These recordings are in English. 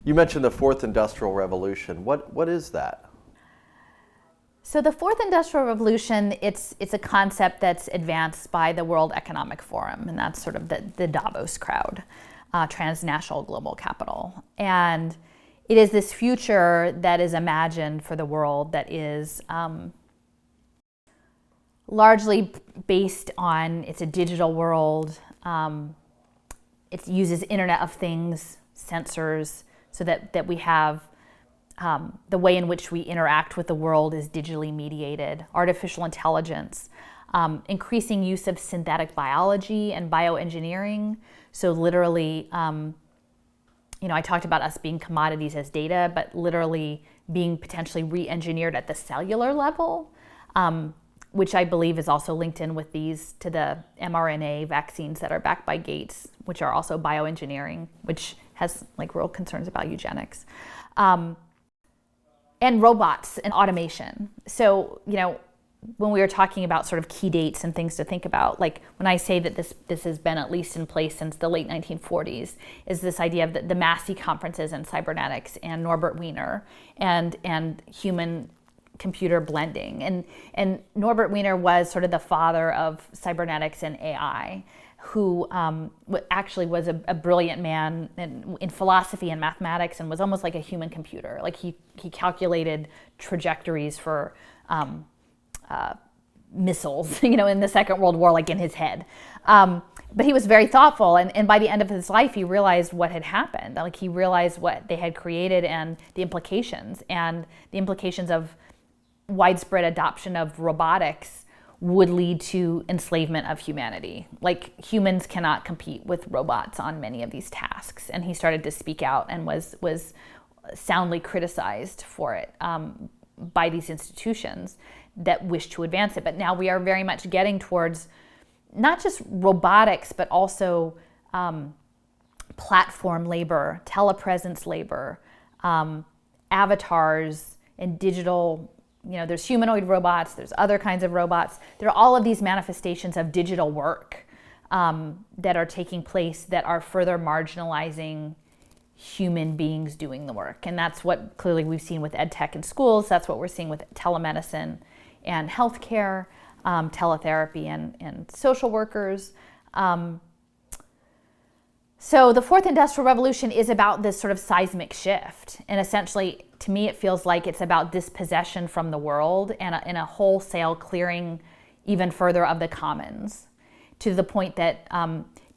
You mentioned the fourth industrial revolution. What is that? So the fourth industrial revolution, it's a concept that's advanced by the World Economic Forum, and that's sort of the Davos crowd, transnational global capital. And it is this future that is imagined for the world that is largely based on, it's a digital world. It uses Internet of Things, sensors, so that we have the way in which we interact with the world is digitally mediated, artificial intelligence, increasing use of synthetic biology and bioengineering. So literally, I talked about us being commodities as data, but literally being potentially re-engineered at the cellular level, which I believe is also linked in with these to the mRNA vaccines that are backed by Gates, which are also bioengineering, which has like real concerns about eugenics. And robots and automation. So, when we were talking about sort of key dates and things to think about, like when I say that this has been at least in place since the late 1940s, is this idea of the Massey conferences and cybernetics and Norbert Wiener and human computer blending. And Norbert Wiener was sort of the father of cybernetics and AI, who actually was a brilliant man in philosophy and mathematics and was almost like a human computer. Like he calculated trajectories for missiles, in the Second World War, like in his head. But he was very thoughtful, and by the end of his life, he realized what had happened. Like he realized what they had created and the implications of widespread adoption of robotics would lead to enslavement of humanity. Like humans cannot compete with robots on many of these tasks. And he started to speak out and was soundly criticized for it by these institutions that wish to advance it. But now we are very much getting towards not just robotics, but also platform labor, telepresence labor, avatars, and digital. There's humanoid robots, there's other kinds of robots. There are all of these manifestations of digital work that are taking place that are further marginalizing human beings doing the work. And that's what clearly we've seen with ed tech in schools. That's what we're seeing with telemedicine and healthcare, teletherapy and social workers. So the fourth industrial revolution is about this sort of seismic shift. And essentially, to me, it feels like it's about dispossession from the world and a wholesale clearing even further of the commons, to the point that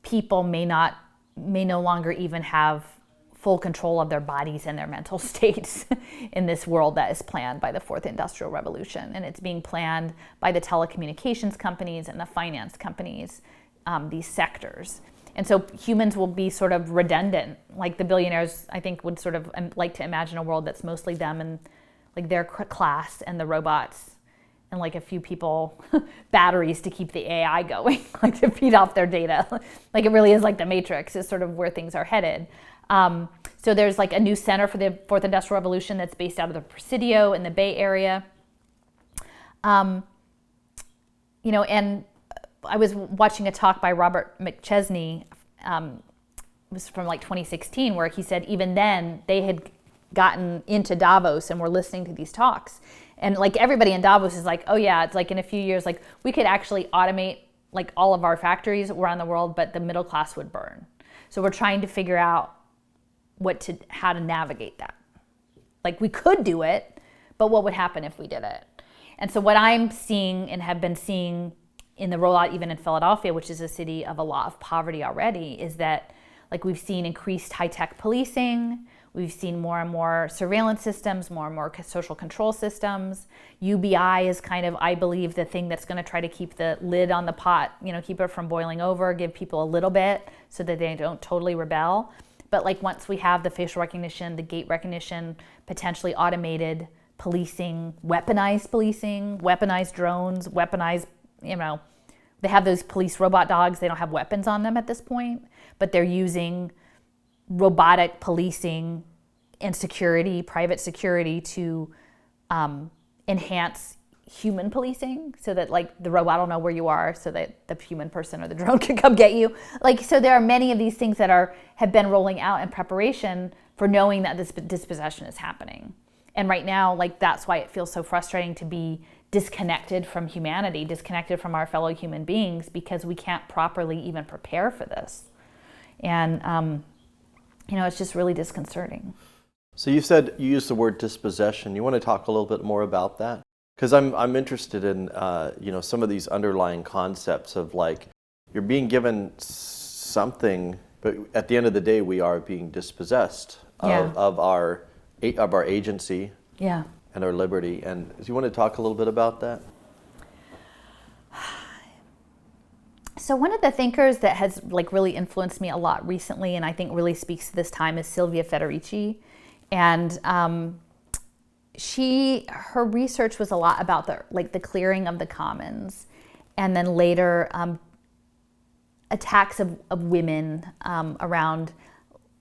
people may no longer even have full control of their bodies and their mental states in this world that is planned by the fourth industrial revolution. And it's being planned by the telecommunications companies and the finance companies, these sectors. And so humans will be sort of redundant. Like the billionaires, I think, would sort of like to imagine a world that's mostly them and like their class and the robots and like a few people, batteries to keep the AI going, like to feed off their data. Like it really is like the Matrix is sort of where things are headed. So there's like a new center for the fourth industrial revolution that's based out of the Presidio in the Bay Area. And I was watching a talk by Robert McChesney, it was from like 2016, where he said even then they had gotten into Davos and were listening to these talks. And like everybody in Davos is like, oh yeah, it's like in a few years, like we could actually automate like all of our factories around the world, but the middle class would burn. So we're trying to figure out how to navigate that. Like we could do it, but what would happen if we did it? And so what I'm seeing and have been seeing in the rollout, even in Philadelphia, which is a city of a lot of poverty already, is that like we've seen increased high-tech policing, we've seen more and more surveillance systems, more and more social control systems. UBI is kind of, I believe, the thing that's going to try to keep the lid on the pot, keep it from boiling over, give people a little bit so that they don't totally rebel. But like once we have the facial recognition, the gait recognition, potentially automated policing, weaponized drones, weaponized, they have those police robot dogs. They don't have weapons on them at this point, but they're using robotic policing and security, private security, to enhance human policing, so that like the robot will know where you are, so that the human person or the drone can come get you. Like, so there are many of these things that have been rolling out in preparation for knowing that this dispossession is happening. And right now, like, that's why it feels so frustrating to be disconnected from humanity, disconnected from our fellow human beings, because we can't properly even prepare for this. And, it's just really disconcerting. So you said you used the word dispossession. You want to talk a little bit more about that? Because I'm interested in, some of these underlying concepts of, like, you're being given something, but at the end of the day, we are being dispossessed of our agency and our liberty. And do you want to talk a little bit about that? So one of the thinkers that has, like, really influenced me a lot recently, and I think really speaks to this time, is Silvia Federici. And her research was a lot about the clearing of the commons, and then later attacks of women around,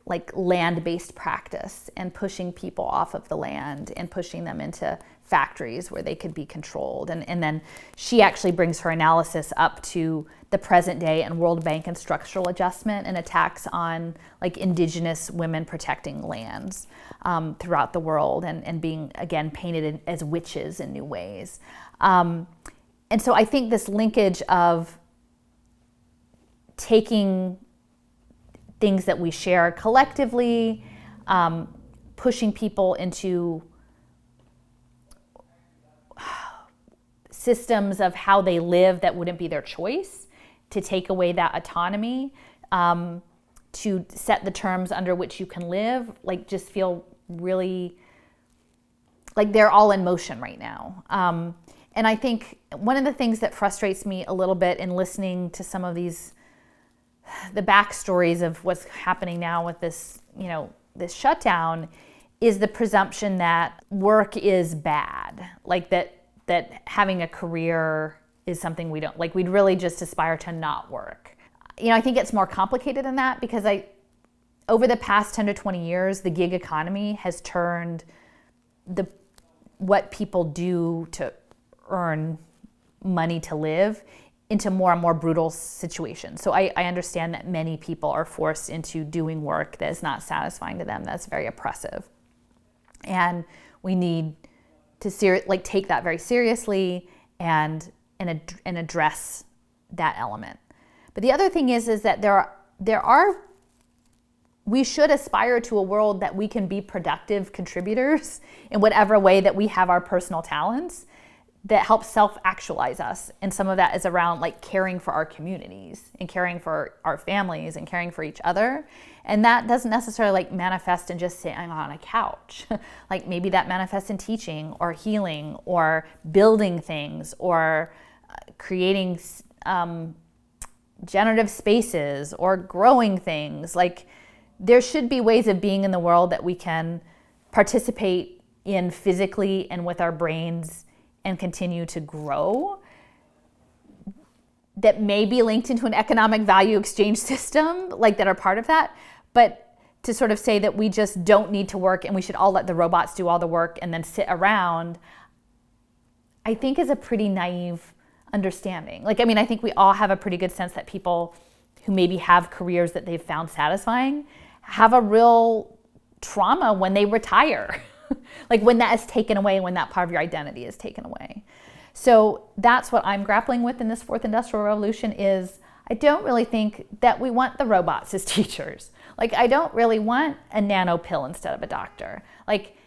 like, land-based practice and pushing people off of the land and pushing them into factories where they could be controlled. And then she actually brings her analysis up to the present day and World Bank and structural adjustment and attacks on, like, indigenous women protecting lands throughout the world and being, again, painted as witches in new ways. And so I think this linkage of taking things that we share collectively, pushing people into systems of how they live that wouldn't be their choice, to take away that autonomy, to set the terms under which you can live, like, just feel really like they're all in motion right now. And I think one of the things that frustrates me a little bit in listening to some of the backstories of what's happening now with this, this shutdown, is the presumption that work is bad, like that having a career is something we don't, like, we'd really just aspire to not work. I think it's more complicated than that, because over the past 10 to 20 years, the gig economy has turned what people do to earn money to live into more and more brutal situations. So I understand that many people are forced into doing work that is not satisfying to them, that's very oppressive. And we need to take that very seriously and address that element. But the other thing is that we should aspire to a world that we can be productive contributors in whatever way that we have our personal talents that helps self-actualize us. And some of that is around, like, caring for our communities and caring for our families and caring for each other. And that doesn't necessarily, like, manifest in just sitting on a couch. Like, maybe that manifests in teaching or healing or building things or creating generative spaces or growing things. Like, there should be ways of being in the world that we can participate in physically and with our brains and continue to grow, that may be linked into an economic value exchange system, like, that are part of that. But to sort of say that we just don't need to work and we should all let the robots do all the work and then sit around, I think is a pretty naive understanding. Like, I think we all have a pretty good sense that people who maybe have careers that they've found satisfying have a real trauma when they retire. Like, when that is taken away, when that part of your identity is taken away. So that's what I'm grappling with in this fourth industrial revolution is I don't really think that we want the robots as teachers. Like, I don't really want a nano pill instead of a doctor. Like,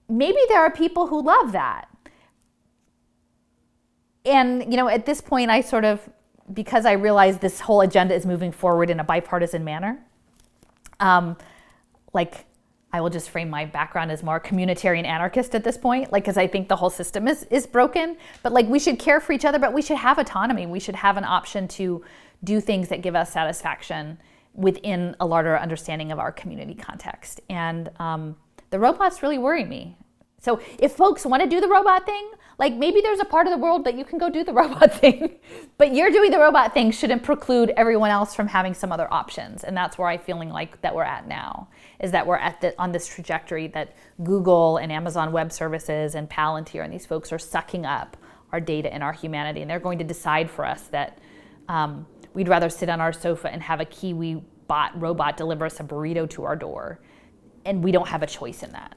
maybe there are people who love that. And, at this point, I sort of, because I realize this whole agenda is moving forward in a bipartisan manner, I will just frame my background as more communitarian anarchist at this point, because I think the whole system is broken. But, we should care for each other, but we should have autonomy. We should have an option to do things that give us satisfaction within a larger understanding of our community context. And the robots really worry me. So if folks want to do the robot thing, maybe there's a part of the world that you can go do the robot thing, but you're doing the robot thing shouldn't preclude everyone else from having some other options. And that's where I'm feeling like that we're at now, is that we're on this trajectory that Google and Amazon Web Services and Palantir and these folks are sucking up our data and our humanity. And they're going to decide for us that we'd rather sit on our sofa and have a Kiwi robot deliver us a burrito to our door and we don't have a choice in that.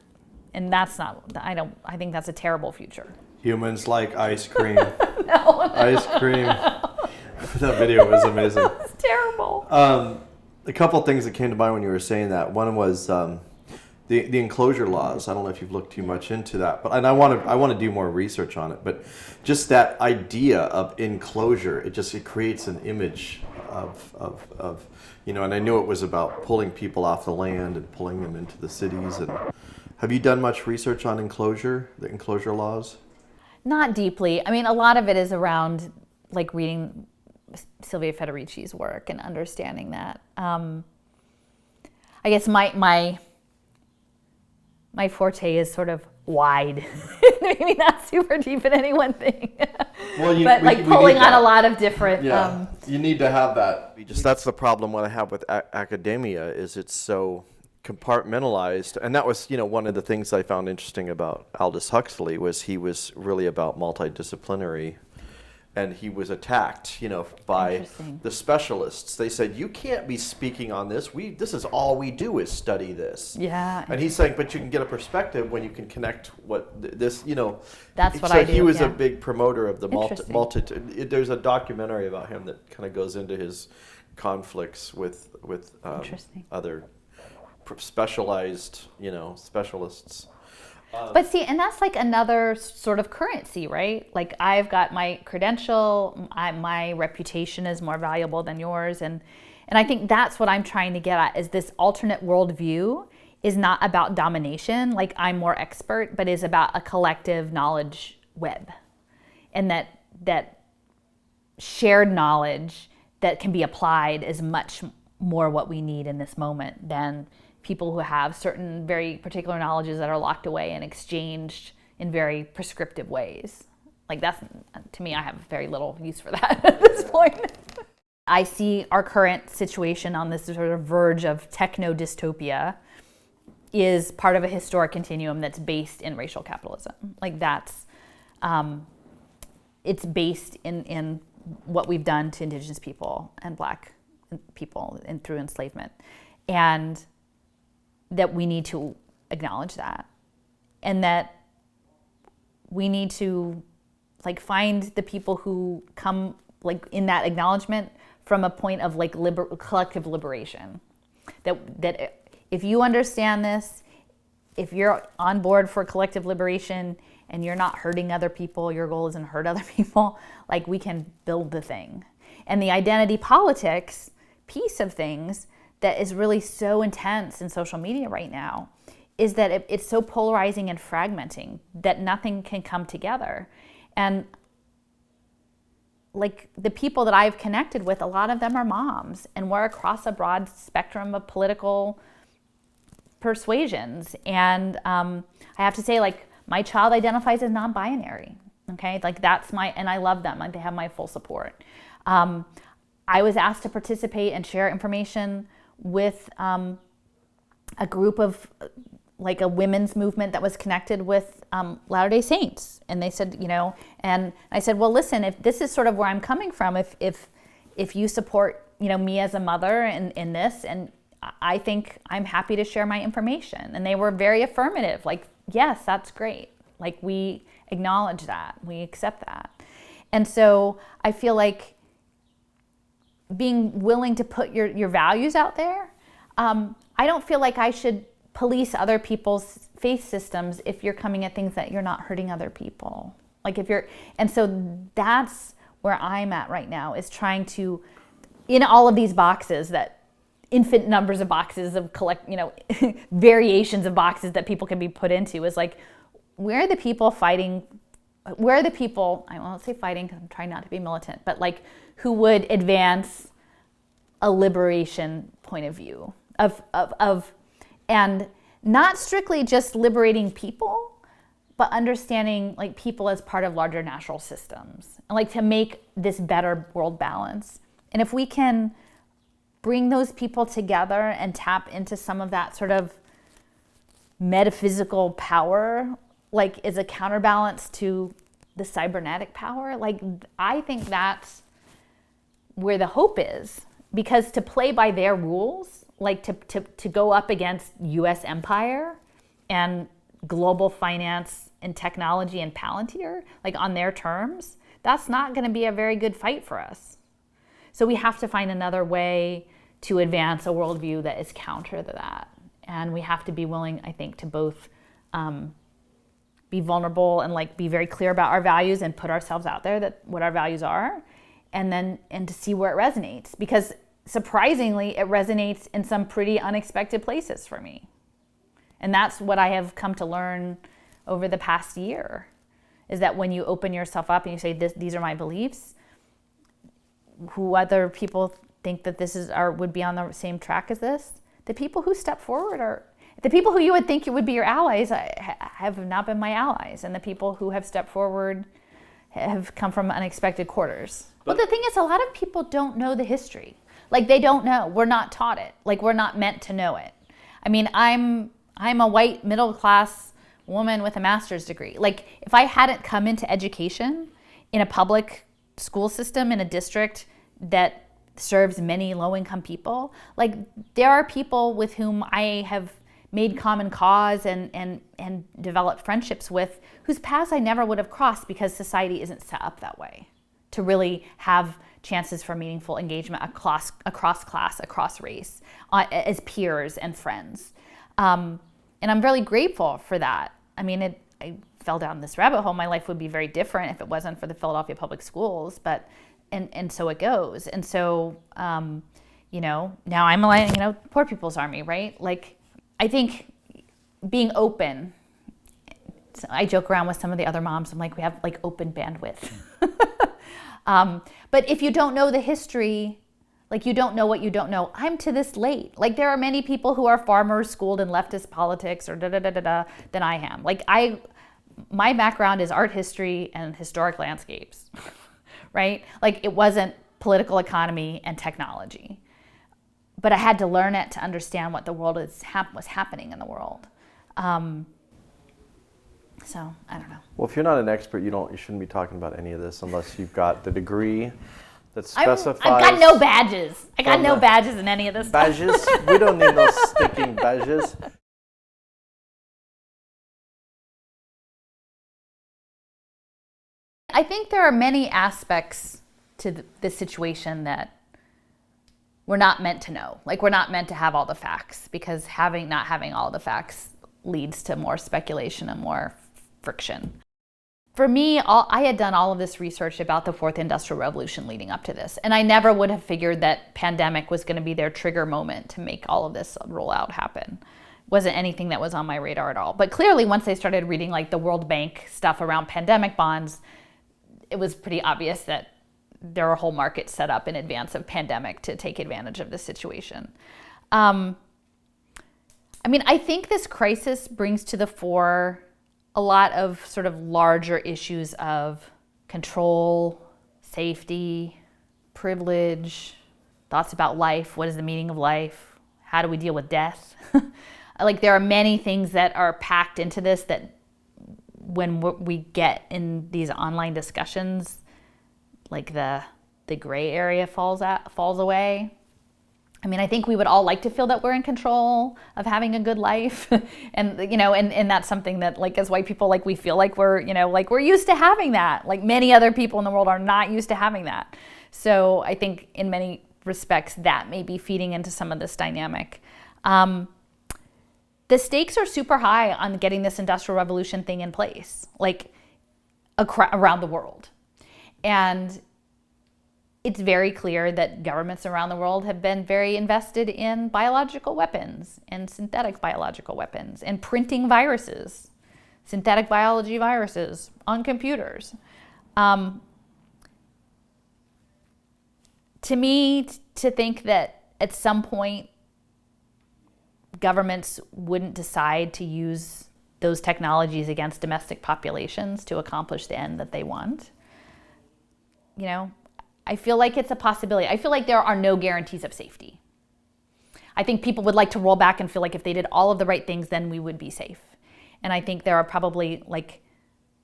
And that's not, I think that's a terrible future. Humans like ice cream. No. Ice cream. That video was amazing. It's terrible. A couple things that came to mind when you were saying that. One was the enclosure laws. I don't know if you've looked too much into that, but I want to do more research on it. But just that idea of enclosure, it creates an image of and I knew it was about pulling people off the land and pulling them into the cities. And have you done much research on the enclosure laws? Not deeply. I mean, a lot of it is around like reading Silvia Federici's work and understanding that. I guess my forte is sort of wide. Maybe not super deep in any one thing. Well, but pulling on a lot of different. Yeah, you need to have that. That's the problem what I have with academia is it's so compartmentalized, and that was one of the things I found interesting about Aldous Huxley was he was really about multidisciplinary. And he was attacked, by the specialists. They said, you can't be speaking on this. This is all we do is study this. Yeah. And he's saying, but you can get a perspective when you can connect what this, That's what I do. He was a big promoter of the there's a documentary about him that kind of goes into his conflicts with other specialized, specialists. But see, and that's like another sort of currency, right? Like I've got my credential, my reputation is more valuable than yours. And I think that's what I'm trying to get at is this alternate worldview is not about domination, like I'm more expert, but is about a collective knowledge web. And that shared knowledge that can be applied is much more what we need in this moment than people who have certain very particular knowledges that are locked away and exchanged in very prescriptive ways. Like that's, to me, I have very little use for that at this point. I see our current situation on this sort of verge of techno-dystopia is part of a historic continuum that's based in racial capitalism. Like that's, it's based in what we've done to indigenous people and Black people and through enslavement. And that we need to acknowledge that, and that we need to find the people who come in that acknowledgement from a point of collective liberation. That if you understand this, if you're on board for collective liberation and you're not hurting other people, your goal isn't to hurt other people, we can build the thing. And the identity politics piece of things that is really so intense in social media right now is that it's so polarizing and fragmenting that nothing can come together. And the people that I've connected with, a lot of them are moms, and we're across a broad spectrum of political persuasions. And I have to say, my child identifies as non-binary, okay? That's and I love them, they have my full support. I was asked to participate and share information with a group of a women's movement that was connected with Latter-day Saints. And they said, and I said, well, listen, if this is sort of where I'm coming from, if you support, me as a mother in this, and I think I'm happy to share my information. And they were very affirmative, yes, that's great. We acknowledge that, we accept that. And so I feel like being willing to put your values out there. I don't feel like I should police other people's faith systems if you're coming at things that you're not hurting other people. And so that's where I'm at right now, is trying to, in all of these boxes, that infinite numbers of boxes of variations of boxes that people can be put into, is where are the people fighting, where are the people, I won't say fighting because I'm trying not to be militant, but who would advance a liberation point of view of and not strictly just liberating people, but understanding people as part of larger natural systems, and to make this better world balance. And if we can bring those people together and tap into some of that sort of metaphysical power, as a counterbalance to the cybernetic power, I think that's where the hope is. Because to play by their rules, like to go up against US empire and global finance and technology and Palantir, like on their terms, that's not going to be a very good fight for us. So we have to find another way to advance a worldview that is counter to that. And we have to be willing, I think, to both be vulnerable and like be very clear about our values and put ourselves out there, that what our values are, and to see where it resonates. Because surprisingly, it resonates in some pretty unexpected places for me. And that's what I have come to learn over the past year, is that when you open yourself up and you say, these are my beliefs, who other people think that this is or would be on the same track as this, the people who step forward are the people who you would think would be your allies have not been my allies, and the people who have stepped forward have come from unexpected quarters. But the thing is, a lot of people don't know the history. Like, they don't know. We're not taught it. Like, we're not meant to know it. I mean, I'm a white middle class woman with a master's degree. Like, if I hadn't come into education in a public school system in a district that serves many low-income people, like, there are people with whom I have made common cause and developed friendships with, whose paths I never would have crossed because society isn't set up that way to really have chances for meaningful engagement across class, across race, as peers and friends. And I'm really grateful for that. I mean, I fell down this rabbit hole. My life would be very different if it wasn't for the Philadelphia Public Schools, but and so it goes. And so, now I'm a poor people's army, right? Like, I think being open, so I joke around with some of the other moms, I'm like, we have like open bandwidth. But if you don't know the history, like, you don't know what you don't know. I'm to this late. Like, there are many people who are far more schooled in leftist politics or than I am. Like, my background is art history and historic landscapes, right? Like, it wasn't political economy and technology. But I had to learn it to understand what the world was happening in the world. So I don't know. Well, if you're not an expert, you shouldn't be talking about any of this unless you've got the degree that specifies. I've got no badges. I got no badges in any of this stuff. Badges? We don't need those sticking badges. I think there are many aspects to the situation that we're not meant to know. Like, we're not meant to have all the facts, because not having all the facts leads to more speculation and more friction. For me, I had done all of this research about the fourth industrial revolution leading up to this, and I never would have figured that pandemic was going to be their trigger moment to make all of this rollout happen. It wasn't anything that was on my radar at all. But clearly, once I started reading like the World Bank stuff around pandemic bonds, it was pretty obvious that there are whole markets set up in advance of pandemic to take advantage of this situation. I mean, I think this crisis brings to the fore a lot of sort of larger issues of control, safety, privilege, thoughts about life. What is the meaning of life? How do we deal with death? Like, there are many things that are packed into this that when we get in these online discussions, like the gray area falls away. I mean, I think we would all like to feel that we're in control of having a good life. and that's something that, like, as white people, like, we feel like we're used to having that. Like, many other people in the world are not used to having that. So I think in many respects that may be feeding into some of this dynamic. The stakes are super high on getting this industrial revolution thing in place, like, around the world. And it's very clear that governments around the world have been very invested in biological weapons and synthetic biological weapons and printing viruses, synthetic biology viruses on computers. To me, to think that at some point governments wouldn't decide to use those technologies against domestic populations to accomplish the end that they want, I feel like it's a possibility. I feel like there are no guarantees of safety. I think people would like to roll back and feel like if they did all of the right things, then we would be safe. And I think there are probably, like,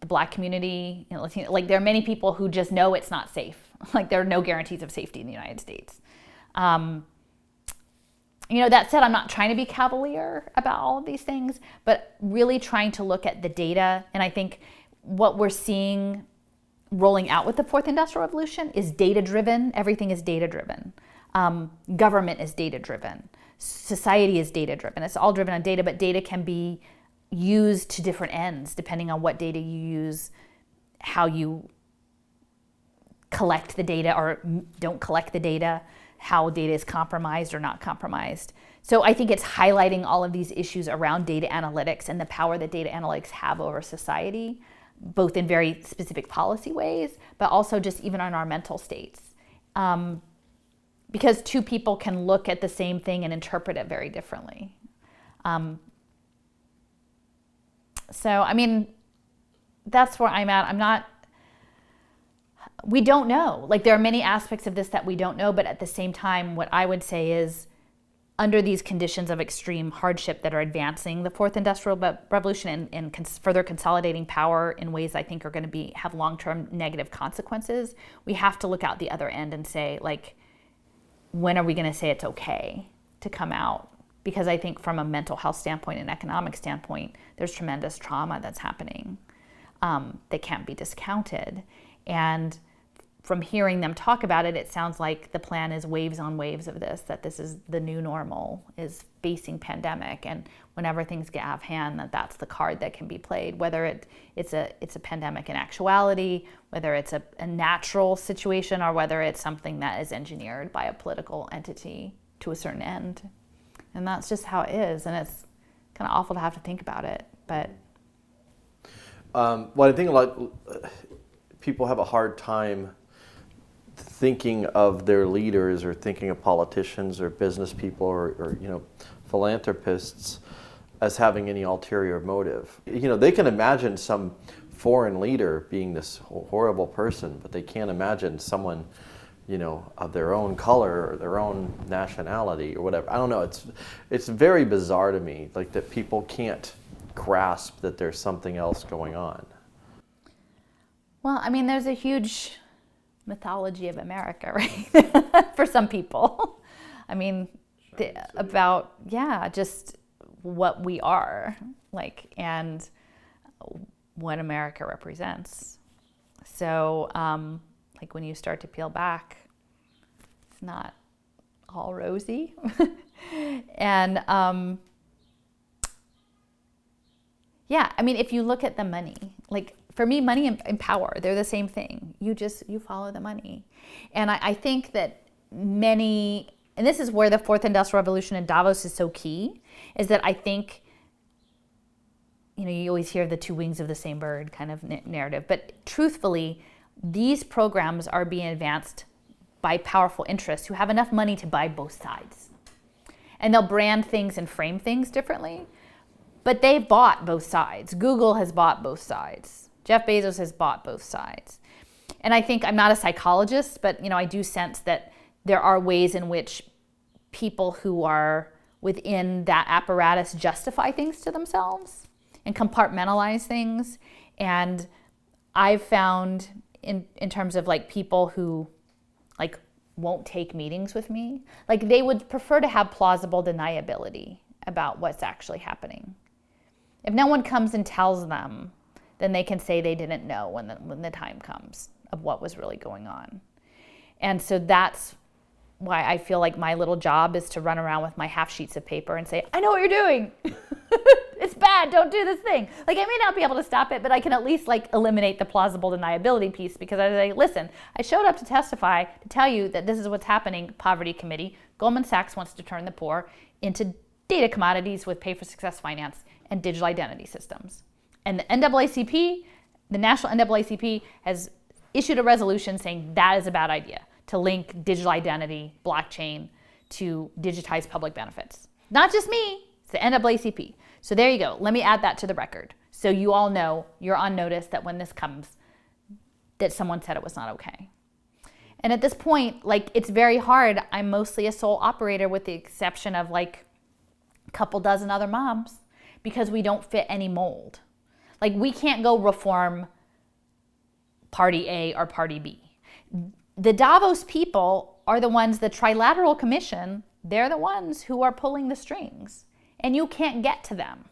the Black community, Latino, like, there are many people who just know it's not safe. Like, there are no guarantees of safety in the United States. That said, I'm not trying to be cavalier about all of these things, but really trying to look at the data. And I think what we're seeing rolling out with the fourth industrial revolution is data-driven. Everything is data-driven. Government is data-driven. Society is data-driven. It's all driven on data, but data can be used to different ends depending on what data you use, how you collect the data or don't collect the data, how data is compromised or not compromised. So I think it's highlighting all of these issues around data analytics and the power that data analytics have over society, both in very specific policy ways, but also just even on our mental states. Because two people can look at the same thing and interpret it very differently. That's where I'm at. We don't know. There are many aspects of this that we don't know, but at the same time, what I would say is, under these conditions of extreme hardship that are advancing the fourth industrial revolution and further consolidating power in ways I think are going to have long-term negative consequences, we have to look out the other end and say, when are we going to say it's okay to come out? Because I think from a mental health standpoint and economic standpoint, there's tremendous trauma that's happening that can't be discounted. And from hearing them talk about it, it sounds like the plan is waves on waves of this, that this is the new normal, is facing pandemic. And whenever things get out of hand, that's the card that can be played, whether it's a pandemic in actuality, whether it's a natural situation, or whether it's something that is engineered by a political entity to a certain end. And that's just how it is. And it's kind of awful to have to think about it. But I think a lot people have a hard time thinking of their leaders or thinking of politicians or business people or philanthropists as having any ulterior motive. They can imagine some foreign leader being this horrible person, but they can't imagine someone of their own color or their own nationality or whatever. I don't know. It's very bizarre to me, that people can't grasp that there's something else going on. Well, there's a huge mythology of America, right? For some people. Just what we are, and what America represents. So, when you start to peel back, it's not all rosy. And, if you look at the money, for me, money and power, they're the same thing. You follow the money. And I think that and this is where the fourth industrial revolution in Davos is so key, is that I think, you always hear the two wings of the same bird kind of narrative, but truthfully, these programs are being advanced by powerful interests who have enough money to buy both sides. And they'll brand things and frame things differently, but they've bought both sides. Google has bought both sides. Jeff Bezos has bought both sides. And I think, I'm not a psychologist, but I do sense that there are ways in which people who are within that apparatus justify things to themselves and compartmentalize things. And I've found in terms of people who won't take meetings with me, they would prefer to have plausible deniability about what's actually happening. If no one comes and tells them, then they can say they didn't know when the time comes of what was really going on. And so that's why I feel like my little job is to run around with my half sheets of paper and say, I know what you're doing. It's bad, don't do this thing. I may not be able to stop it, but I can at least eliminate the plausible deniability piece, because I say, listen, I showed up to testify to tell you that this is what's happening, Poverty Committee. Goldman Sachs wants to turn the poor into data commodities with pay for success finance and digital identity systems. And the NAACP, the National NAACP, has issued a resolution saying that is a bad idea, to link digital identity, blockchain, to digitize public benefits. Not just me, it's the NAACP. So there you go. Let me add that to the record, so you all know, you're on notice, that when this comes, that someone said it was not okay. And at this point, it's very hard. I'm mostly a sole operator with the exception of a couple dozen other moms, because we don't fit any mold. We can't go reform Party A or Party B. The Davos people are the ones, the Trilateral Commission, they're the ones who are pulling the strings, and you can't get to them.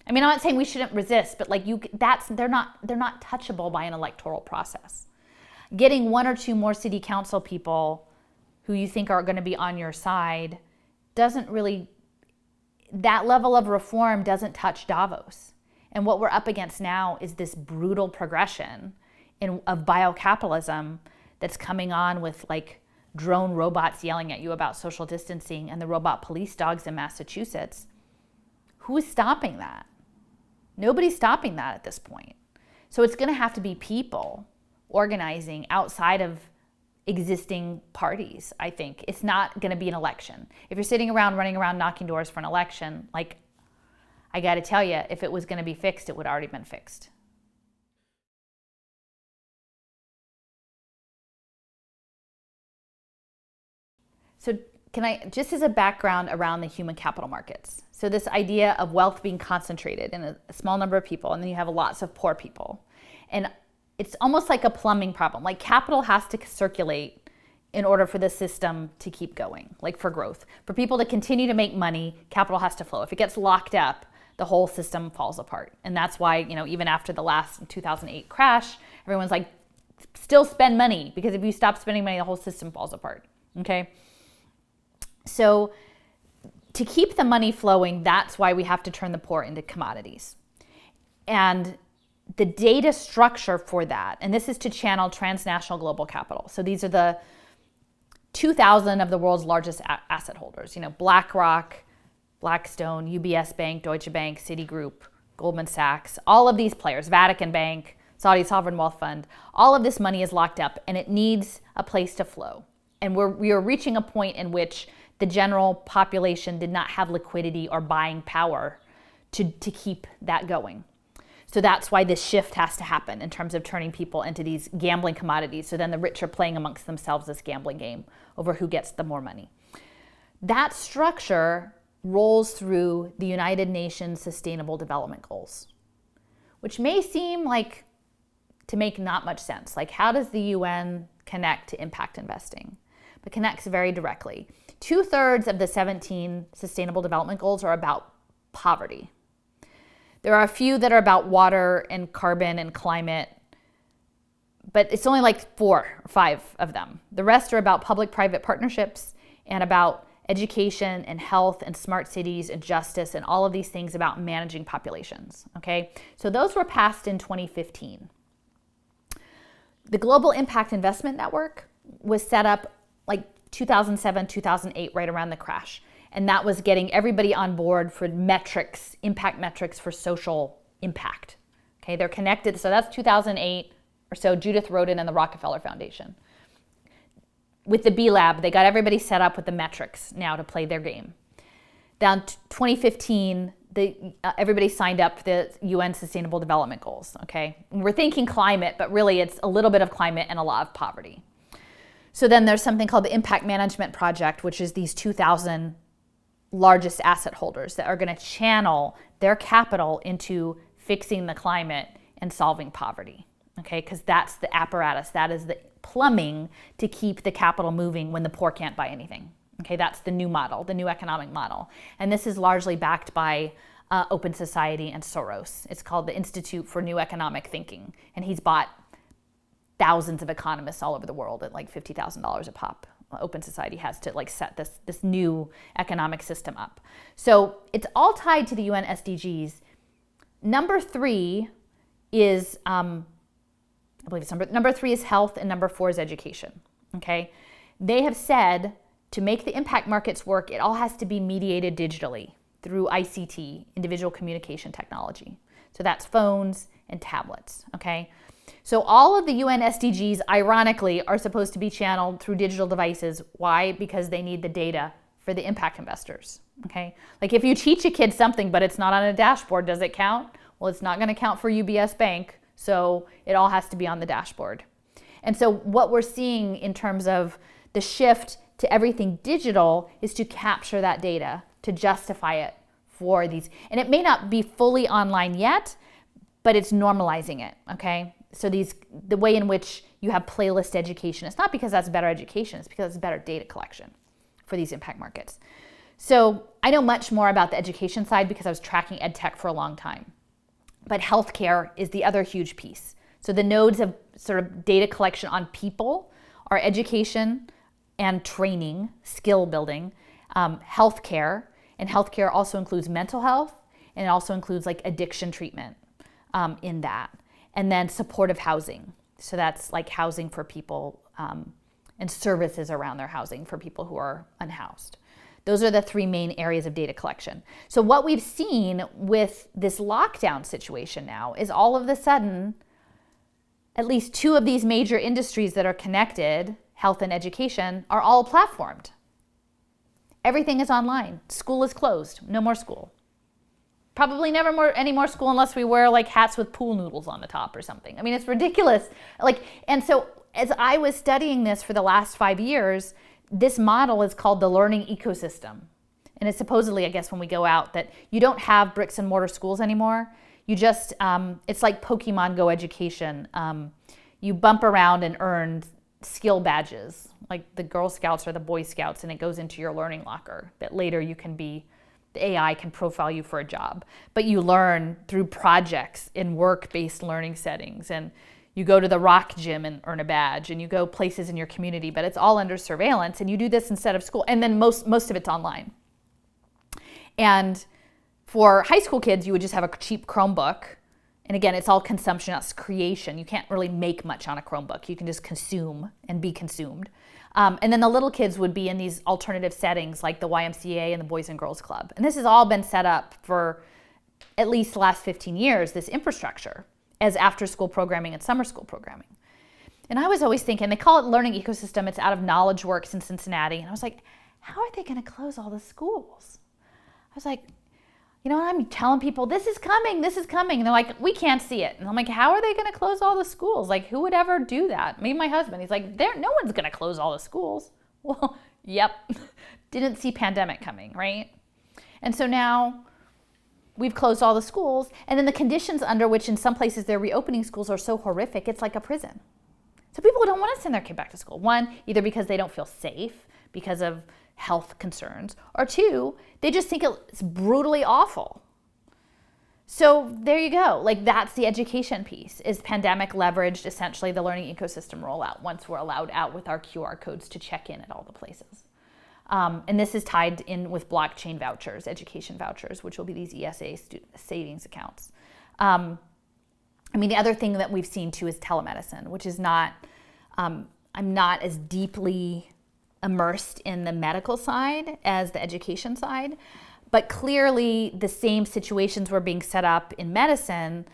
I mean, I'm not saying we shouldn't resist, but like they're not touchable by an electoral process. Getting one or two more city council people who you think are going to be on your side doesn't really, that level of reform doesn't touch Davos. And what we're up against now is this brutal progression of biocapitalism that's coming on with like drone robots yelling at you about social distancing and the robot police dogs in Massachusetts. Who is stopping that? Nobody's stopping that at this point. So it's going to have to be people organizing outside of existing parties, I think. It's not going to be an election. If you're sitting around, running around, knocking doors for an election, like, I got to tell you, if it was going to be fixed, it would already been fixed. So can I, just as a background around the human capital markets. So this idea of wealth being concentrated in a small number of people, and then you have lots of poor people. And it's almost like a plumbing problem. Like capital has to circulate in order for the system to keep going, like for growth. For people to continue to make money, capital has to flow. If it gets locked up, the whole system falls apart. And that's why, even after the last 2008 crash, everyone's like, still spend money, because if you stop spending money, the whole system falls apart, okay? So to keep the money flowing, that's why we have to turn the poor into commodities. And the data structure for that, and this is to channel transnational global capital. So these are the 2,000 of the world's largest asset holders, BlackRock, Blackstone, UBS Bank, Deutsche Bank, Citigroup, Goldman Sachs, all of these players, Vatican Bank, Saudi Sovereign Wealth Fund, all of this money is locked up and it needs a place to flow. And we are reaching a point in which the general population did not have liquidity or buying power to keep that going. So that's why this shift has to happen in terms of turning people into these gambling commodities. So then the rich are playing amongst themselves this gambling game over who gets the more money. That structure rolls through the United Nations Sustainable Development Goals, which may seem like to make not much sense. Like, how does the UN connect to impact investing? But connects very directly. 2/3 of the 17 Sustainable Development Goals are about poverty. There are a few that are about water and carbon and climate, but it's only like 4 or 5 of them. The rest are about public-private partnerships and about education and health and smart cities and justice and all of these things about managing populations, okay? So those were passed in 2015. The Global Impact Investment Network was set up like 2007, 2008, right around the crash. And that was getting everybody on board for metrics, impact metrics for social impact. Okay, they're connected. So that's 2008 or so. Judith Rodin and the Rockefeller Foundation. With the B Lab, they got everybody set up with the metrics now to play their game. Down 2015, everybody signed up for the UN Sustainable Development Goals. Okay, and we're thinking climate, but really it's a little bit of climate and a lot of poverty. So then there's something called the Impact Management Project, which is these 2,000 largest asset holders that are going to channel their capital into fixing the climate and solving poverty, okay? Because that's the apparatus, that is the plumbing to keep the capital moving when the poor can't buy anything, okay? That's the new model, the new economic model. And this is largely backed by Open Society and Soros. It's called the Institute for New Economic Thinking, and he's bought thousands of economists all over the world at like $50,000 a pop. Open Society has to like set this new economic system up. So it's all tied to the UN SDGs. Number 3 is, I believe it's number 3 is health, and number 4 is education, okay? They have said to make the impact markets work, it all has to be mediated digitally through ICT, individual communication technology. So that's phones and tablets, okay? So all of the UN SDGs, ironically, are supposed to be channeled through digital devices. Why? Because they need the data for the impact investors, okay? Like if you teach a kid something, but it's not on a dashboard, does it count? Well, it's not gonna count for UBS Bank, so it all has to be on the dashboard. And so what we're seeing in terms of the shift to everything digital is to capture that data, to justify it for these. And it may not be fully online yet, but it's normalizing it, okay? So the way in which you have playlist education, it's not because that's better education, it's because it's better data collection for these impact markets. So I know much more about the education side because I was tracking ed tech for a long time. But healthcare is the other huge piece. So the nodes of sort of data collection on people are education and training, skill building, healthcare, and healthcare also includes mental health, and it also includes like addiction treatment in that. And then supportive housing. So that's like housing for people and services around their housing for people who are unhoused. Those are the three main areas of data collection. So what we've seen with this lockdown situation now is all of a sudden, at least two of these major industries that are connected, health and education, are all platformed. Everything is online. School is closed. No more school. Probably never any more school unless we wear like hats with pool noodles on the top or something. I mean, it's ridiculous. And so as I was studying this for the last 5 years, this model is called the learning ecosystem. And it's supposedly, I guess, when we go out, that you don't have bricks and mortar schools anymore. You just, it's like Pokemon Go education. You bump around and earn skill badges, like the Girl Scouts or the Boy Scouts, and it goes into your learning locker that later you can be, the AI can profile you for a job. But you learn through projects in work-based learning settings, and you go to the rock gym and earn a badge, and you go places in your community, but it's all under surveillance, and you do this instead of school. And then most of it's online. And for high school kids, you would just have a cheap Chromebook. And again, it's all consumption, not creation. You can't really make much on a Chromebook. You can just consume and be consumed. And then the little kids would be in these alternative settings like the YMCA and the Boys and Girls Club. And this has all been set up for at least the last 15 years, this infrastructure, as after-school programming and summer school programming. And I was always thinking, they call it learning ecosystem. It's out of Knowledge Works in Cincinnati. And I was like, how are they going to close all the schools? I was like, you know, I'm telling people, this is coming. And they're like, we can't see it. And I'm like, how are they going to close all the schools? Like, who would ever do that? Me and my husband, he's like, no one's going to close all the schools. Well, yep. Didn't see pandemic coming, right? And so now we've closed all the schools. And then the conditions under which in some places they're reopening schools are so horrific, it's like a prison. So people don't want to send their kid back to school. One, either because they don't feel safe because of health concerns, or two, they just think it's brutally awful. So there you go. Like, that's the education piece. Is pandemic leveraged essentially the learning ecosystem rollout once we're allowed out with our QR codes to check in at all the places. And this is tied in with blockchain vouchers, education vouchers, which will be these ESA savings accounts. I mean, the other thing that we've seen too is telemedicine, which is not, I'm not as deeply immersed in the medical side as the education side, but clearly the same situations were being set up in medicine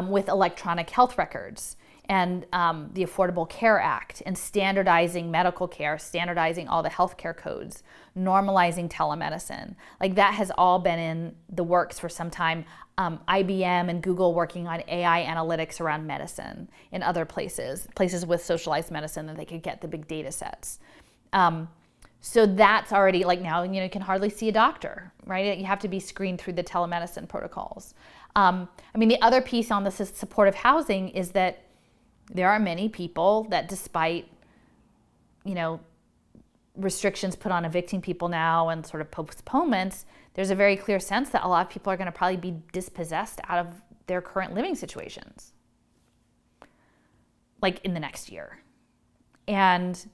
with electronic health records and the Affordable Care Act and standardizing medical care, standardizing all the healthcare codes, normalizing telemedicine. Like, that has all been in the works for some time. IBM and Google working on AI analytics around medicine in other places with socialized medicine that they could get the big data sets. So that's already, like, now, you know, you can hardly see a doctor, right? You have to be screened through the telemedicine protocols. I mean, the other piece on this is supportive housing is that there are many people that, despite, you know, restrictions put on evicting people now and sort of postponements, there's a very clear sense that a lot of people are going to probably be dispossessed out of their current living situations, like in the next year. And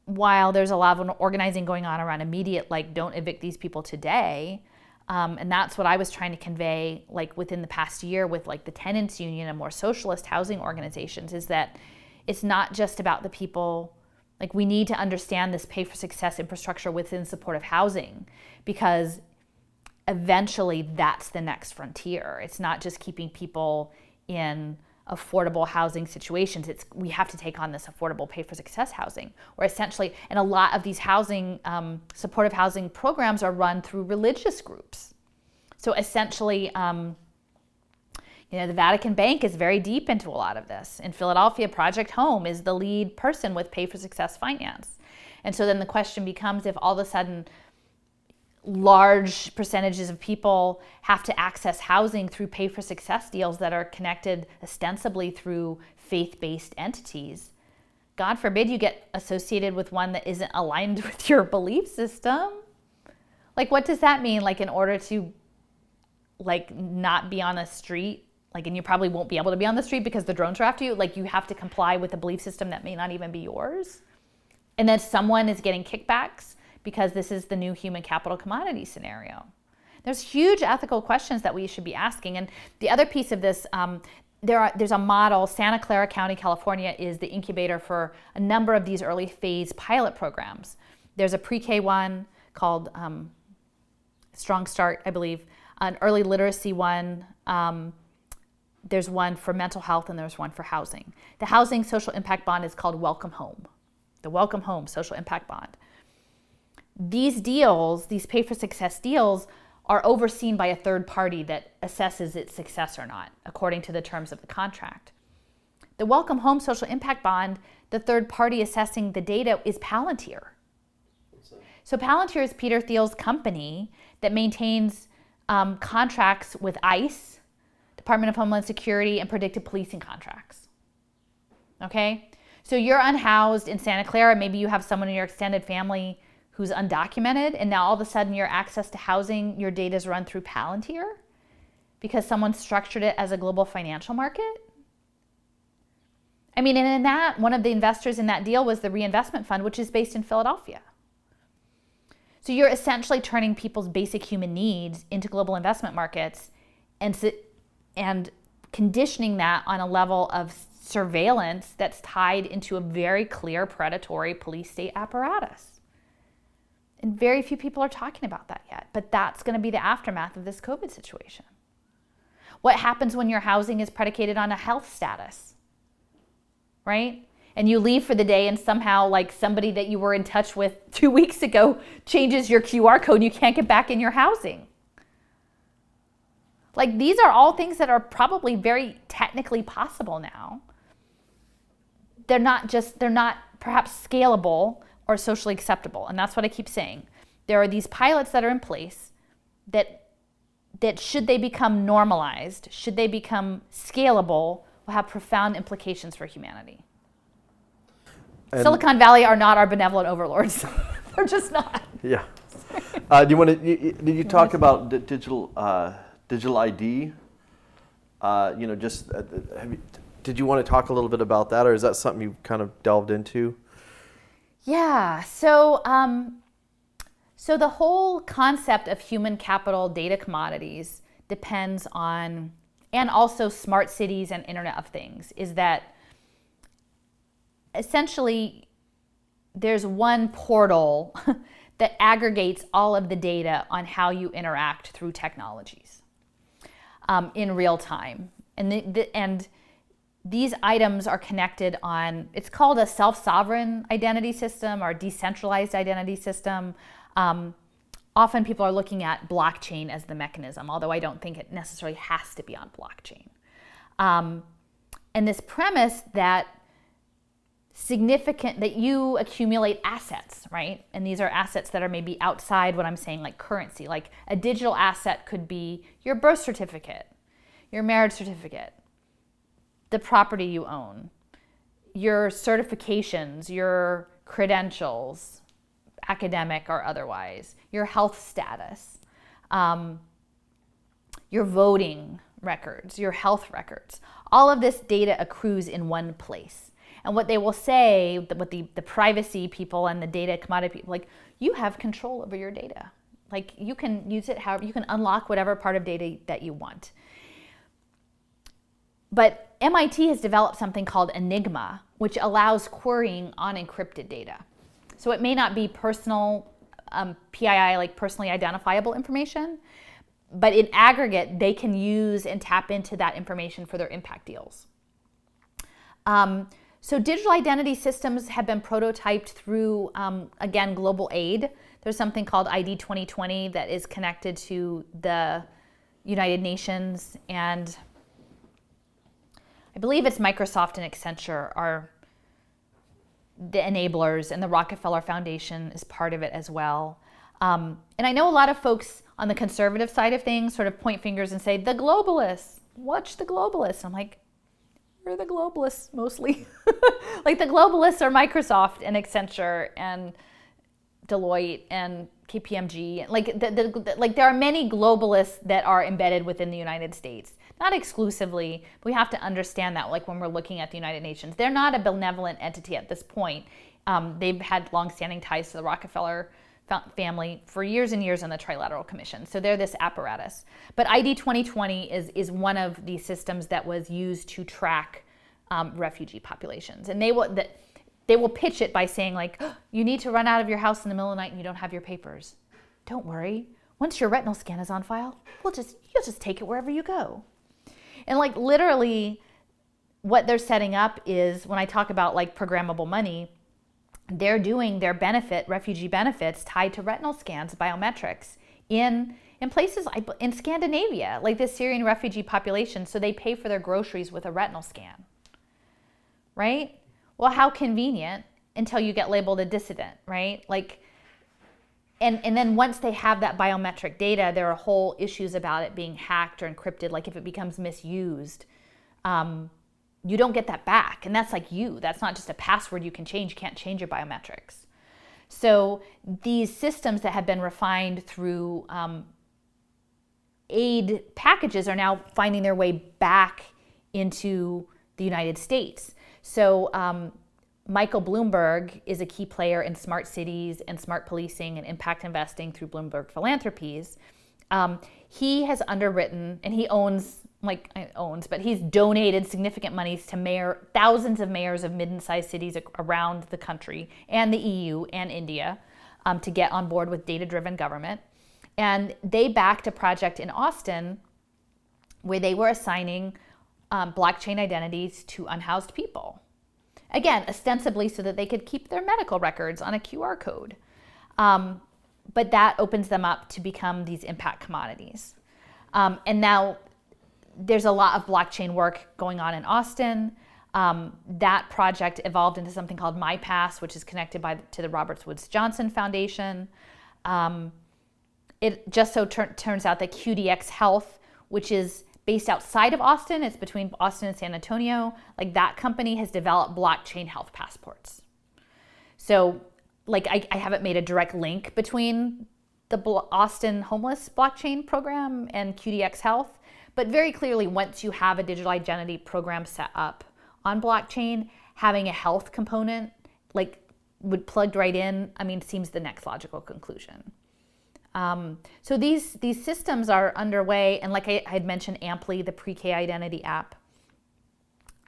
while there's a lot of organizing going on around immediate, like, don't evict these people today, and that's what I was trying to convey, like, within the past year with, like, the tenants union and more socialist housing organizations, is that it's not just about the people. Like, we need to understand this pay for success infrastructure within supportive housing, because eventually that's the next frontier. It's not just keeping people in affordable housing situations. We have to take on this affordable pay for success housing, where essentially, and a lot of these housing, supportive housing programs are run through religious groups. So essentially, you know, the Vatican Bank is very deep into a lot of this. In Philadelphia, Project Home is the lead person with pay for success finance. And so then the question becomes, if all of a sudden large percentages of people have to access housing through pay for success deals that are connected ostensibly through faith-based entities, God forbid you get associated with one that isn't aligned with your belief system. Like, what does that mean? Like, in order to, like, not be on the street, like, and you probably won't be able to be on the street because the drones are after you, like, you have to comply with a belief system that may not even be yours. And then someone is getting kickbacks because this is the new human capital commodity scenario. There's huge ethical questions that we should be asking. And the other piece of this, there's a model. Santa Clara County, California is the incubator for a number of these early phase pilot programs. There's a pre-K one called Strong Start, I believe, an early literacy one. There's one for mental health, and there's one for housing. The housing social impact bond is called Welcome Home, the Welcome Home social impact bond. These deals, these pay for success deals, are overseen by a third party that assesses its success or not, according to the terms of the contract. The Welcome Home social impact bond, the third party assessing the data is Palantir. So Palantir is Peter Thiel's company that maintains contracts with ICE, Department of Homeland Security, and predictive policing contracts. Okay? So you're unhoused in Santa Clara. Maybe you have someone in your extended family who's undocumented, and now all of a sudden your access to housing, your data is run through Palantir because someone structured it as a global financial market. I mean, and in that, one of the investors in that deal was the Reinvestment Fund, which is based in Philadelphia. So you're essentially turning people's basic human needs into global investment markets and conditioning that on a level of surveillance that's tied into a very clear predatory police state apparatus. And very few people are talking about that yet, but that's going to be the aftermath of this COVID situation. What happens when your housing is predicated on a health status, right? And you leave for the day and somehow, like, somebody that you were in touch with 2 weeks ago changes your QR code and you can't get back in your housing. Like, these are all things that are probably very technically possible now. They're not perhaps scalable or socially acceptable. And that's what I keep saying. There are these pilots that are in place that should they become normalized, should they become scalable, will have profound implications for humanity. And Silicon Valley are not our benevolent overlords. They're just not. Yeah. Did you talk about digital ID? Did you want to talk a little bit about that, or is that something you kind of delved into? Yeah. So the whole concept of human capital data commodities depends on, and also smart cities and Internet of Things, is that essentially there's one portal that aggregates all of the data on how you interact through technologies in real time. And these items are connected on, it's called a self-sovereign identity system or decentralized identity system. Often people are looking at blockchain as the mechanism, although I don't think it necessarily has to be on blockchain. And this premise that you accumulate assets, right? And these are assets that are maybe outside what I'm saying, like currency. Like a digital asset could be your birth certificate, your marriage certificate, the property you own, your certifications, your credentials, academic or otherwise, your health status, your voting records, your health records. All of this data accrues in one place. And what they will say, what the privacy people and the data commodity people, like, you have control over your data. Like, you can use it however, you can unlock whatever part of data that you want. But MIT has developed something called Enigma, which allows querying on encrypted data. So it may not be personal, PII, like personally identifiable information, but in aggregate, they can use and tap into that information for their impact deals. So digital identity systems have been prototyped through, again, global aid. There's something called ID 2020 that is connected to the United Nations, and I believe it's Microsoft and Accenture are the enablers, and the Rockefeller Foundation is part of it as well. And I know a lot of folks on the conservative side of things sort of point fingers and say, the globalists, watch the globalists. I'm like, They're the globalists mostly. Like the globalists are Microsoft and Accenture and Deloitte and KPMG. Like there are many globalists that are embedded within the United States. Not exclusively, but we have to understand that, like when we're looking at the United Nations. They're not a benevolent entity at this point. They've had longstanding ties to the Rockefeller family for years and years on the Trilateral Commission. So they're this apparatus. But ID 2020 is one of these systems that was used to track refugee populations. And they will pitch it by saying like, oh, you need to run out of your house in the middle of the night and you don't have your papers. Don't worry. Once your retinal scan is on file, you'll just take it wherever you go. And like literally what they're setting up is, when I talk about like programmable money, they're doing their refugee benefits tied to retinal scans, biometrics in places in Scandinavia, like the Syrian refugee population. So they pay for their groceries with a retinal scan, right? Well, how convenient until you get labeled a dissident, right? Like, and then once they have that biometric data, there are whole issues about it being hacked or encrypted. Like if it becomes misused, you don't get that back. And that's like that's not just a password you can change. You can't change your biometrics. So these systems that have been refined through aid packages are now finding their way back into the United States. So Michael Bloomberg is a key player in smart cities and smart policing and impact investing through Bloomberg Philanthropies. He has underwritten, and he's donated significant monies to thousands of mayors of mid and sized cities around the country and the EU and India to get on board with data-driven government. And they backed a project in Austin where they were assigning blockchain identities to unhoused people. Again, ostensibly so that they could keep their medical records on a QR code. But that opens them up to become these impact commodities. And now there's a lot of blockchain work going on in Austin. That project evolved into something called MyPass, which is connected to the Robert Woods Johnson Foundation. It just so turns out that QDX Health, which is based outside of Austin, it's between Austin and San Antonio, like that company has developed blockchain health passports. So like I haven't made a direct link between the Austin homeless blockchain program and QDX Health, but very clearly once you have a digital identity program set up on blockchain, having a health component like would plugged right in, seems the next logical conclusion. So these systems are underway, and like I had mentioned Amply, the pre-K identity app.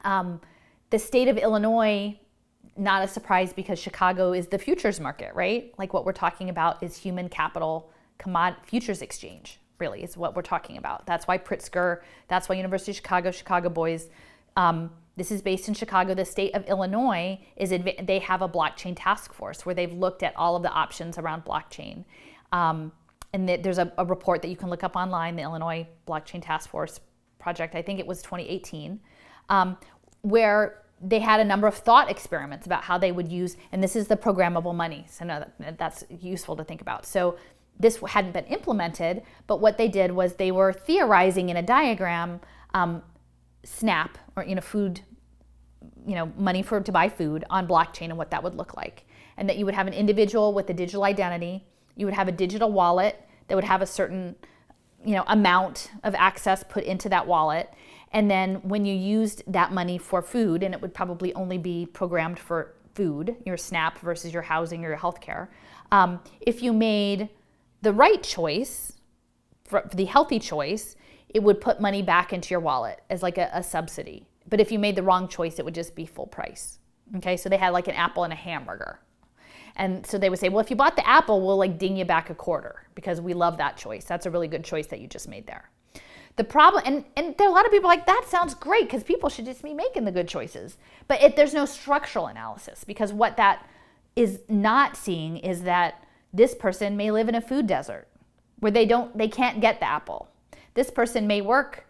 The state of Illinois, not a surprise because Chicago is the futures market, right? Like what we're talking about is human capital futures exchange, really, is what we're talking about. That's why Pritzker, that's why University of Chicago, Chicago boys. This is based in Chicago. The state of Illinois, they have a blockchain task force where they've looked at all of the options around blockchain. And there's a report that you can look up online, the Illinois Blockchain Task Force project, I think it was 2018, where they had a number of thought experiments about how they would use, and this is the programmable money, so no, that's useful to think about. So this hadn't been implemented, but what they did was they were theorizing in a diagram, SNAP, or food, money to buy food on blockchain and what that would look like. And that you would have an individual with a digital identity. You would have a digital wallet that would have a certain, amount of access put into that wallet. And then when you used that money for food, and it would probably only be programmed for food, your SNAP versus your housing or your healthcare, if you made the right choice, for the healthy choice, it would put money back into your wallet as like a subsidy. But if you made the wrong choice, it would just be full price. Okay, so they had like an apple and a hamburger. And so they would say, well, if you bought the apple, we'll like ding you back a quarter because we love that choice. That's a really good choice that you just made there. The problem, and there are a lot of people like, that sounds great because people should just be making the good choices. But there's no structural analysis, because what that is not seeing is that this person may live in a food desert where they can't get the apple. This person may work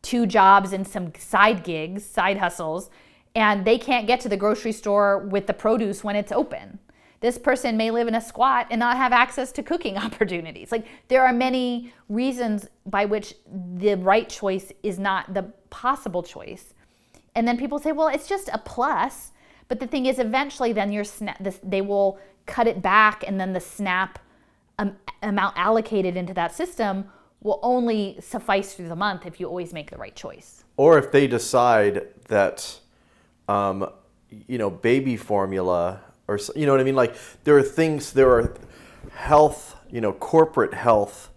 2 jobs and some side gigs, side hustles, and they can't get to the grocery store with the produce when it's open. This person may live in a squat and not have access to cooking opportunities. Like, there are many reasons by which the right choice is not the possible choice. And then people say, well, it's just a plus. But the thing is, eventually then they will cut it back, and then the SNAP amount allocated into that system will only suffice through the month if you always make the right choice. Or if they decide that, baby formula, or, you know what I mean? Like, there are health, corporate health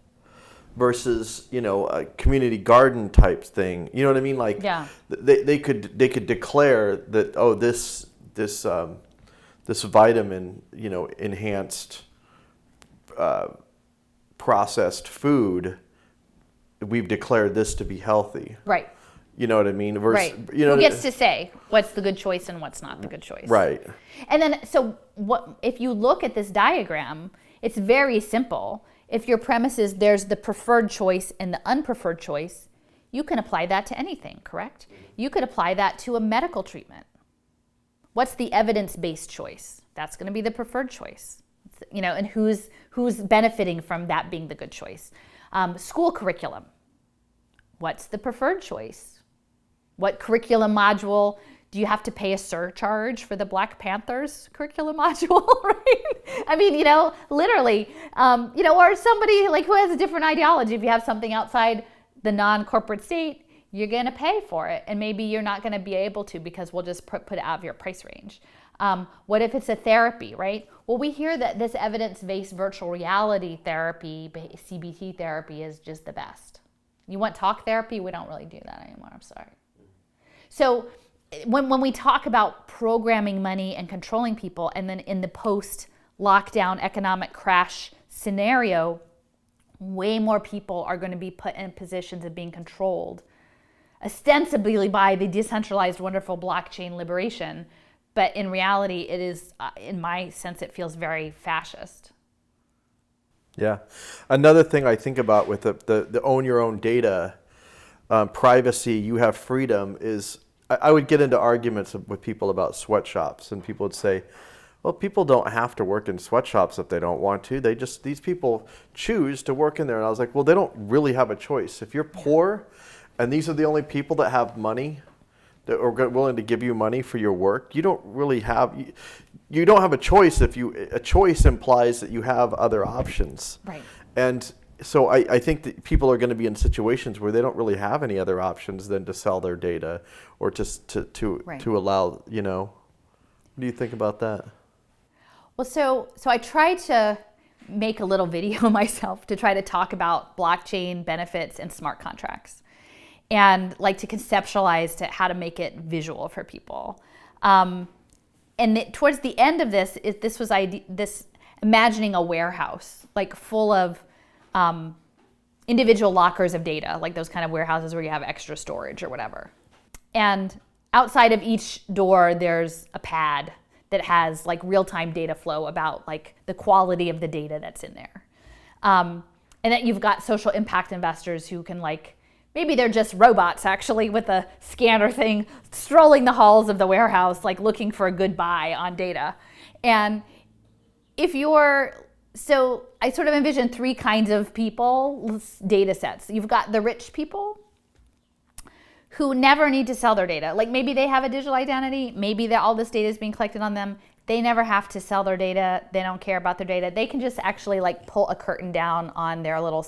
versus, a community garden type thing. You know what I mean? Like, yeah. they could declare that, oh, this vitamin, enhanced processed food, we've declared this to be healthy. Right. You know what I mean? Right. Who gets to say what's the good choice and what's not the good choice? Right. And then, so what if you look at this diagram, it's very simple. If your premise is there's the preferred choice and the unpreferred choice, you can apply that to anything, correct? You could apply that to a medical treatment. What's the evidence-based choice? That's going to be the preferred choice. And who's benefiting from that being the good choice? School curriculum. What's the preferred choice? What curriculum module? Do you have to pay a surcharge for the Black Panthers curriculum module, right? I mean, literally, or somebody like who has a different ideology. If you have something outside the non-corporate state, you're going to pay for it. And maybe you're not going to be able to because we'll just put it out of your price range. What if it's a therapy, right? Well, we hear that this evidence-based virtual reality therapy, CBT therapy, is just the best. You want talk therapy? We don't really do that anymore. I'm sorry. So when we talk about programming money and controlling people, and then in the post-lockdown economic crash scenario, way more people are going to be put in positions of being controlled, ostensibly by the decentralized, wonderful blockchain liberation. But in reality, it is, in my sense, it feels very fascist. Yeah. Another thing I think about with the own your own data, privacy, you have freedom, is I would get into arguments with people about sweatshops, and people would say, well, people don't have to work in sweatshops if they don't want to. These people choose to work in there. And I was like, well, they don't really have a choice. If you're poor and these are the only people that have money, that are willing to give you money for your work, you don't really have, you don't have a choice. A choice implies that you have other options. Right. And so I think that people are going to be in situations where they don't really have any other options than to sell their data or just to allow, what do you think about that? Well, so I tried to make a little video myself to try to talk about blockchain benefits and smart contracts, and like to conceptualize how to make it visual for people. Towards the end of this, this was imagining a warehouse like full of individual lockers of data, like those kind of warehouses where you have extra storage or whatever. And outside of each door, there's a pad that has like real-time data flow about like the quality of the data that's in there. And then you've got social impact investors who can maybe they're just robots actually with a scanner thing strolling the halls of the warehouse, like looking for a good buy on data. And so I sort of envision three kinds of people, data sets. You've got the rich people who never need to sell their data. Like maybe they have a digital identity, maybe all this data is being collected on them. They never have to sell their data. They don't care about their data. They can just actually pull a curtain down on their little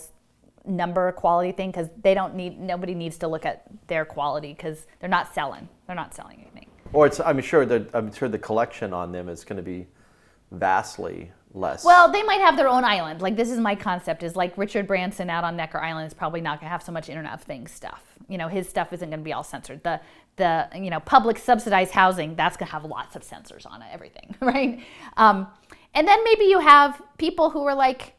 number quality thing because nobody needs to look at their quality because they're not selling. They're not selling anything. Or I'm sure the collection on them is going to be vastly less. Well, they might have their own island. This is my concept, is Richard Branson out on Necker Island is probably not going to have so much Internet of Things stuff. His stuff isn't going to be all censored. The public subsidized housing, that's going to have lots of sensors on it, everything, right? And then maybe you have people who are make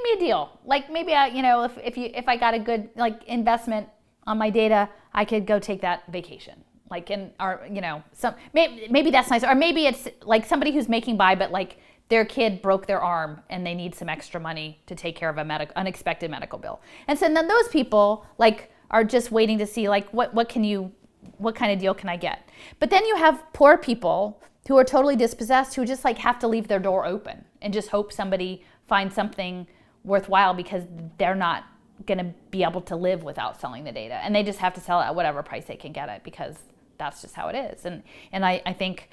me a deal. Maybe if I got a good investment on my data, I could go take that vacation. Maybe that's nice. Or maybe it's somebody who's making by, but their kid broke their arm and they need some extra money to take care of a unexpected medical bill. And so then those people are just waiting to see what kind of deal can I get? But then you have poor people who are totally dispossessed who just have to leave their door open and just hope somebody finds something worthwhile because they're not going to be able to live without selling the data. And they just have to sell it at whatever price they can get it because that's just how it is. And I think,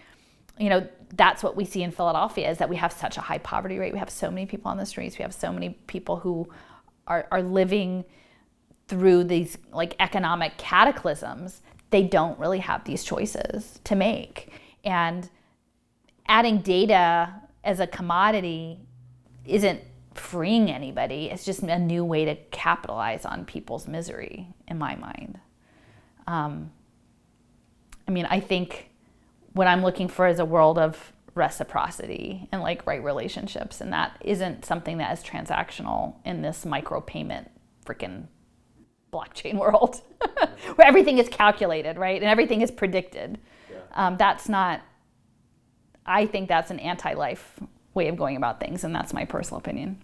you know, that's what we see in Philadelphia, is that we have such a high poverty rate. We have so many people on the streets. We have so many people who are living through these like economic cataclysms. They don't really have these choices to make. And adding data as a commodity isn't freeing anybody. It's just a new way to capitalize on people's misery, in my mind. I mean, I think what I'm looking for is a world of reciprocity and like right relationships, and that isn't something that is transactional in this micropayment freaking blockchain world where everything is calculated, right? And everything is predicted. That's not, I think that's an anti-life way of going about things, and that's my personal opinion.